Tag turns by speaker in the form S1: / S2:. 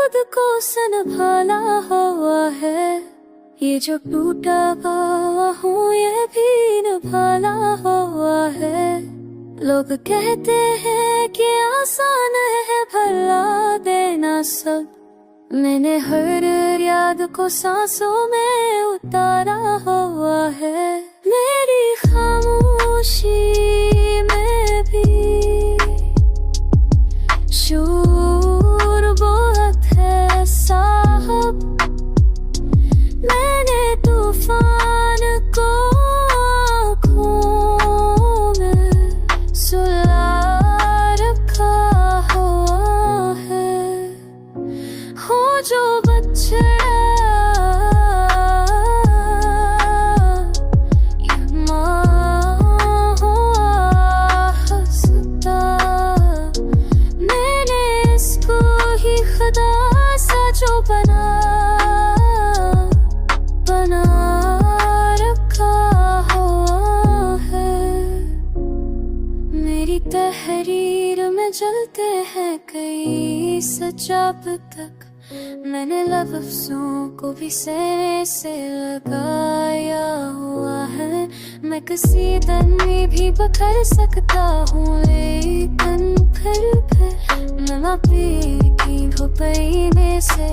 S1: खुद को संभाला हुआ है, ये जो टूटा हुआ हूँ ये भी निभाना हुआ है। लोग कहते हैं कि आसान है भला देना सब, मैंने हर याद को सांसों में उतारा हुआ है। मेरी खामोशी में भी शोर बहुत है साहब, मैंने तूफान को आँखों में सुला रखा हुआ है। हो जो बच्चा खुदा सा जो बना रखा हुआ है। मेरी तहरीर में जलते हैं कई सच अब तक, मैंने लफ्ज़ों को भी सीने से लगाया हुआ है। मैं कसीदन में भी बखर सकता हूँ, लेकिन फिर मैं मापी की भुपई में से